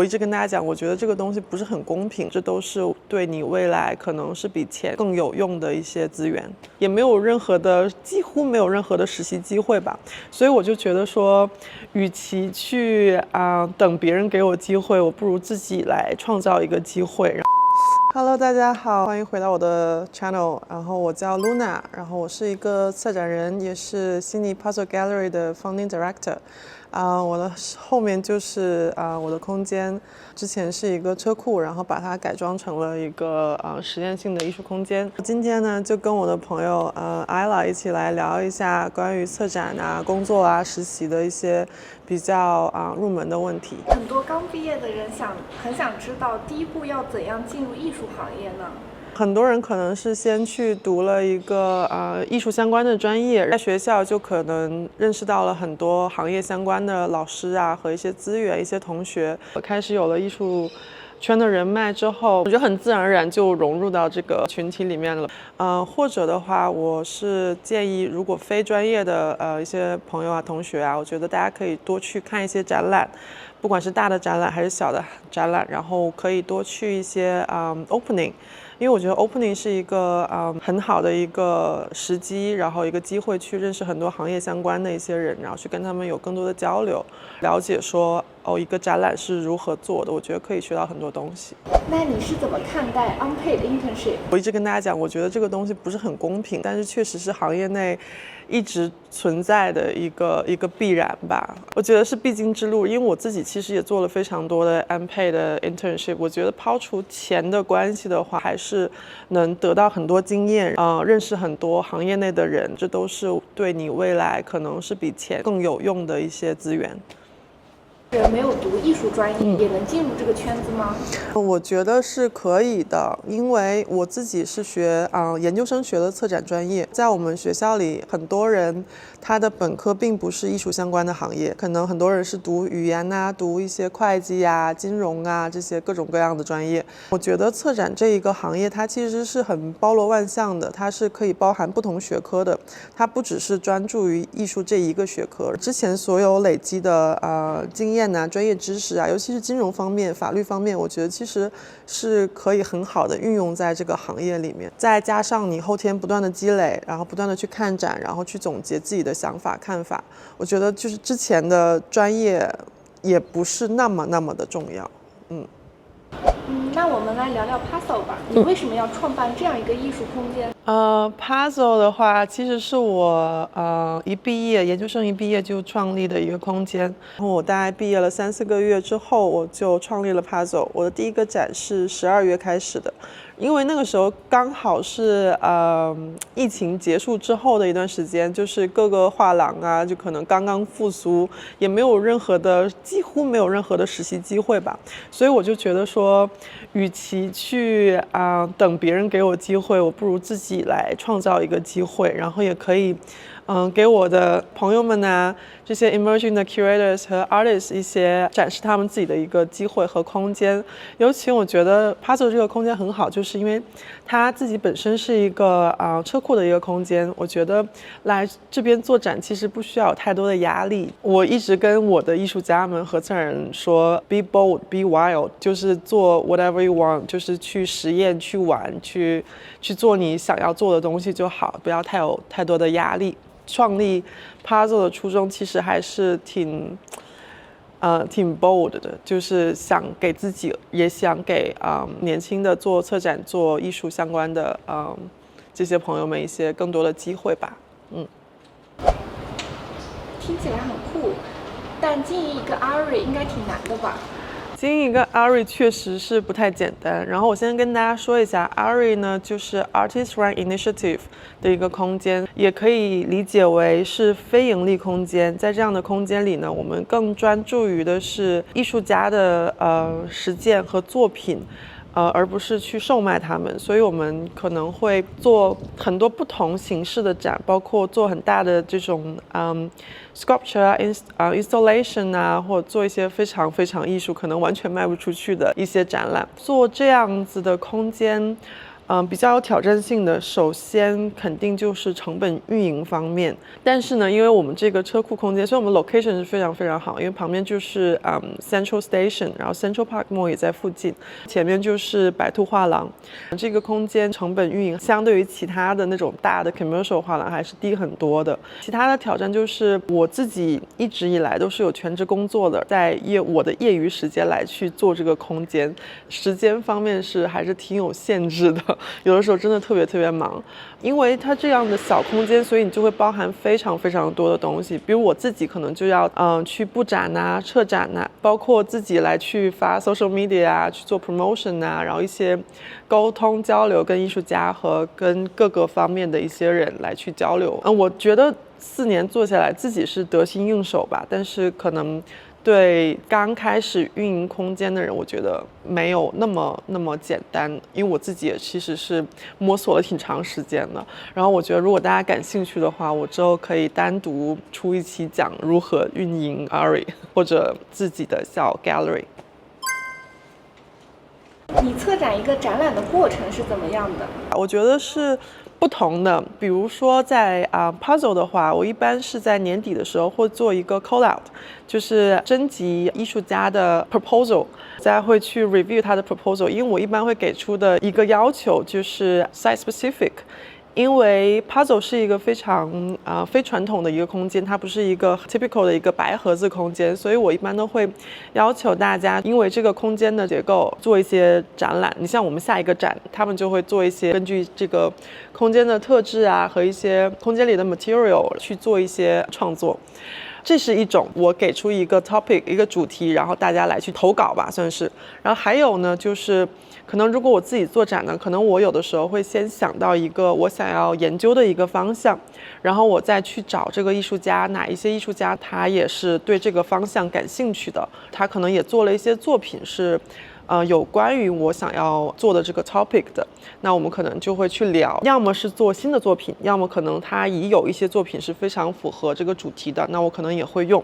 我一直跟大家讲，我觉得这个东西不是很公平，这都是对你未来可能是比钱更有用的一些资源，也没有任何的，几乎没有任何的实习机会吧。所以我就觉得说，与其去等别人给我机会，我不如自己来创造一个机会。Hello， 大家好，欢迎回到我的 channel。然后我叫 Luna， 然后我是一个策展人，也是悉尼 Puzzle Gallery 的 Founding Director。我的后面就是我的空间，之前是一个车库，然后把它改装成了一个实验性的艺术空间。今天呢，就跟我的朋友Ella 一起来聊一下关于策展工作实习的一些比较入门的问题。很多刚毕业的人很想知道，第一步要怎样进入艺术行业呢？很多人可能是先去读了一个艺术相关的专业，在学校就可能认识到了很多行业相关的老师和一些资源、一些同学，开始有了艺术圈的人脉之后，我觉得很自然而然就融入到这个群体里面了。或者的话，我是建议，如果非专业的一些朋友同学我觉得大家可以多去看一些展览，不管是大的展览还是小的展览，然后可以多去一些opening。因为我觉得 opening 是一个很好的一个时机，然后一个机会去认识很多行业相关的一些人，然后去跟他们有更多的交流，了解说一个展览是如何做的，我觉得可以学到很多东西。那你是怎么看待 unpaid internship？ 我一直跟大家讲，我觉得这个东西不是很公平，但是确实是行业内一直存在的一个必然吧。我觉得是必经之路，因为我自己其实也做了非常多的 unpaid 的 internship。我觉得抛除钱的关系的话，还是能得到很多经验，认识很多行业内的人，这都是对你未来可能是比钱更有用的一些资源。没有读艺术专业也能进入这个圈子吗？我觉得是可以的，因为我自己是学研究生学的策展专业，在我们学校里，很多人他的本科并不是艺术相关的行业，可能很多人是读语言读一些会计金融这些各种各样的专业。我觉得策展这一个行业，它其实是很包罗万象的，它是可以包含不同学科的，它不只是专注于艺术这一个学科。之前所有累积的经验专业知识尤其是金融方面、法律方面，我觉得其实是可以很好的运用在这个行业里面。再加上你后天不断的积累，然后不断的去看展，然后去总结自己的想法、看法，我觉得就是之前的专业也不是那么的重要。那我们来聊聊 Puzzle 吧。你为什么要创办这样一个艺术空间？Puzzle 的话，其实是我研究生一毕业就创立的一个空间。然后我大概毕业了3-4个月之后，我就创立了 Puzzle。我的第一个展是12月开始的。因为那个时候刚好是疫情结束之后的一段时间，就是各个画廊就可能刚刚复苏，也没有几乎没有任何的实习机会吧，所以我就觉得说，与其去等别人给我机会，我不如自己来创造一个机会，然后也可以给我的朋友们这些 emerging 的 curators 和 artists 一些展示他们自己的一个机会和空间。尤其我觉得 Puzzle 这个空间很好，就是因为它自己本身是一个车库的一个空间，我觉得来这边做展其实不需要有太多的压力。我一直跟我的艺术家们和策展人说 be bold, be wild， 就是做 whatever you want， 就是去实验、去玩、去做你想要做的东西就好，不要太多的压力。创立 Puzzle 的初衷其实还是挺 bold 的，就是想给自己，也想给年轻的做策展、做艺术相关的这些朋友们一些更多的机会吧。听起来很酷，但经营一个 ARI 应该挺难的吧？经营一个 ARI 确实是不太简单。然后我先跟大家说一下 ，ARI 呢就是 Artist Run Initiative 的一个空间，也可以理解为是非盈利空间。在这样的空间里呢，我们更专注于的是艺术家的实践和作品。而不是去售卖它们，所以我们可能会做很多不同形式的展，包括做很大的这种sculpture installation 或者做一些非常艺术，可能完全卖不出去的一些展览。做这样子的空间，比较有挑战性的，首先肯定就是成本运营方面。但是呢，因为我们这个车库空间，所以我们 location 是非常非常好，因为旁边就是Central Station， 然后 Central Park Mall 也在附近，前面就是白兔画廊。这个空间成本运营相对于其他的那种大的 commercial 画廊还是低很多的。其他的挑战就是我自己一直以来都是有全职工作的，在我的业余时间来去做这个空间，时间方面是还是挺有限制的。有的时候真的特别特别忙，因为它这样的小空间，所以你就会包含非常非常多的东西。比如我自己可能就要去布展啊、策展啊，包括自己来去发 social media 啊、去做 promotion 啊，然后一些沟通交流，跟艺术家和跟各个方面的一些人来去交流。我觉得4年做下来自己是得心应手吧，但是可能对刚开始运营空间的人，我觉得没有那么简单，因为我自己也其实是摸索了挺长时间的。然后我觉得如果大家感兴趣的话，我之后可以单独出一期讲如何运营 ARI 或者自己的小 gallery。你策展一个展览的过程是怎么样的？我觉得是不同的。比如说在puzzle 的话，我一般是在年底的时候会做一个 call out， 就是征集艺术家的 proposal， 大家会去 review 他的 proposal， 因为我一般会给出的一个要求就是 site specific。因为 puzzle 是一个非常非传统的一个空间，它不是一个 typical 的一个白盒子空间，所以我一般都会要求大家，因为这个空间的结构做一些展览。你像我们下一个展，他们就会做一些根据这个空间的特质啊和一些空间里的 material 去做一些创作。这是一种我给出一个 topic 一个主题，然后大家来去投稿吧，算是。然后还有呢，就是可能如果我自己做展呢，可能我有的时候会先想到一个我想要研究的一个方向，然后我再去找这个艺术家，哪一些艺术家他也是对这个方向感兴趣的，他可能也做了一些作品是有关于我想要做的这个 topic 的，那我们可能就会去聊，要么是做新的作品，要么可能他已有一些作品是非常符合这个主题的，那我可能也会用。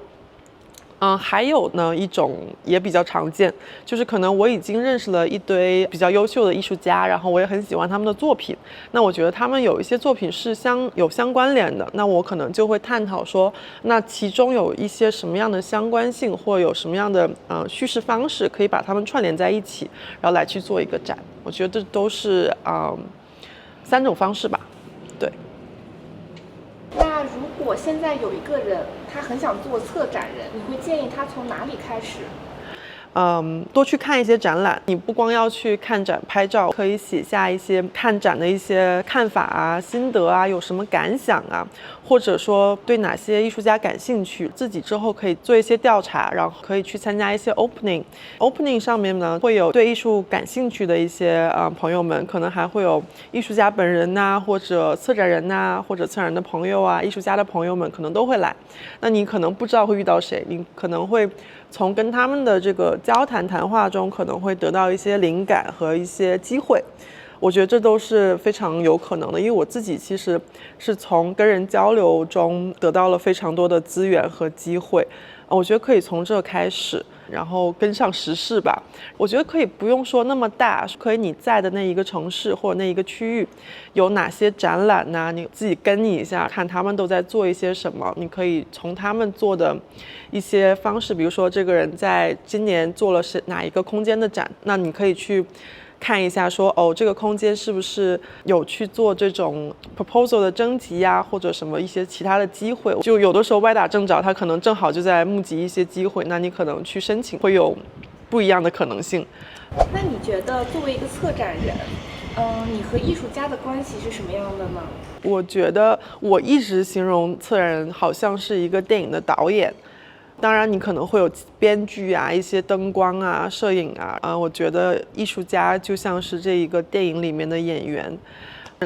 还有呢一种也比较常见，就是可能我已经认识了一堆比较优秀的艺术家，然后我也很喜欢他们的作品，那我觉得他们有一些作品是有相关联的，那我可能就会探讨说，那其中有一些什么样的相关性，或有什么样的叙事方式可以把它们串联在一起，然后来去做一个展。我觉得这都是3种方式吧。对。那如果现在有一个人他很想做策展人，你会建议他从哪里开始？多去看一些展览，你不光要去看展拍照，可以写下一些看展的一些看法啊、心得啊，有什么感想啊，或者说对哪些艺术家感兴趣，自己之后可以做一些调查，然后可以去参加一些 opening 上面呢会有对艺术感兴趣的一些朋友们，可能还会有艺术家本人呐，或者策展人呐，或者策展人的朋友啊，艺术家的朋友们可能都会来。那你可能不知道会遇到谁，你可能会从跟他们的这个交谈谈话中可能会得到一些灵感和一些机会，我觉得这都是非常有可能的，因为我自己其实是从跟人交流中得到了非常多的资源和机会，我觉得可以从这开始，然后跟上时事吧。我觉得可以不用说那么大，可以你在的那一个城市或者那一个区域有哪些展览啊，你自己跟你一下，看他们都在做一些什么，你可以从他们做的一些方式，比如说这个人在今年做了哪一个空间的展，那你可以去看一下说，这个空间是不是有去做这种 proposal 的征集呀，或者什么一些其他的机会，就有的时候歪打正着，他可能正好就在募集一些机会，那你可能去申请会有不一样的可能性。那你觉得作为一个策展人，你和艺术家的关系是什么样的呢？我觉得我一直形容策展人好像是一个电影的导演，当然你可能会有编剧啊，一些灯光啊、摄影啊，我觉得艺术家就像是这一个电影里面的演员。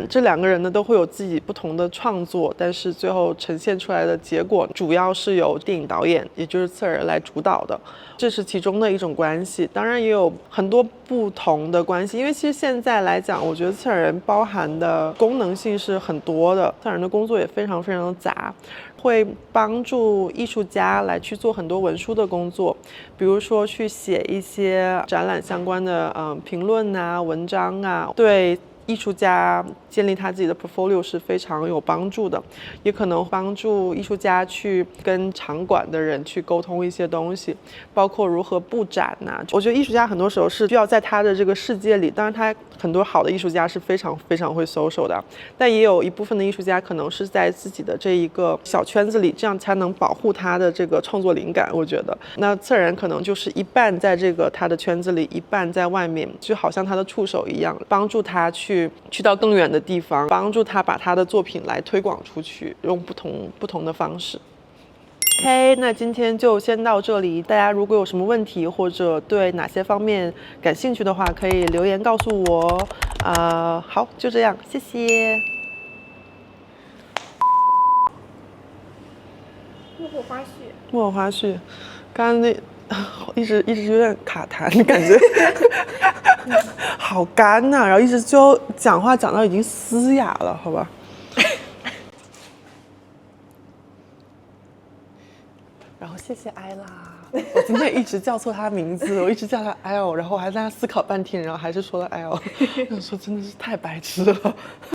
这2个人呢都会有自己不同的创作，但是最后呈现出来的结果主要是由电影导演，也就是策展人来主导的，这是其中的一种关系。当然也有很多不同的关系，因为其实现在来讲，我觉得策展人包含的功能性是很多的，策展人的工作也非常非常的杂，会帮助艺术家来去做很多文书的工作，比如说去写一些展览相关的评论啊、文章啊，对艺术家建立他自己的 portfolio 是非常有帮助的，也可能帮助艺术家去跟场馆的人去沟通一些东西，包括如何布展呐。我觉得艺术家很多时候是需要在他的这个世界里，当然他很多好的艺术家是非常会 social 的，但也有一部分的艺术家可能是在自己的这一个小圈子里，这样才能保护他的这个创作灵感。我觉得，那策展人可能就是一半在这个他的圈子里，一半在外面，就好像他的触手一样，帮助他去到更远的地方，帮助他把他的作品来推广出去，用不同的方式。OK， 那今天就先到这里。大家如果有什么问题，或者对哪些方面感兴趣的话，可以留言告诉我。好，就这样，谢谢。幕后花絮。幕后花絮，刚刚那一直有点卡痰，感觉好干呐、然后一直就讲话讲到已经嘶哑了，好吧。然后谢谢艾拉，我今天一直叫错她名字，我一直叫她 L， 然后我还在那思考半天，然后还是说了 L， 我说真的是太白痴了。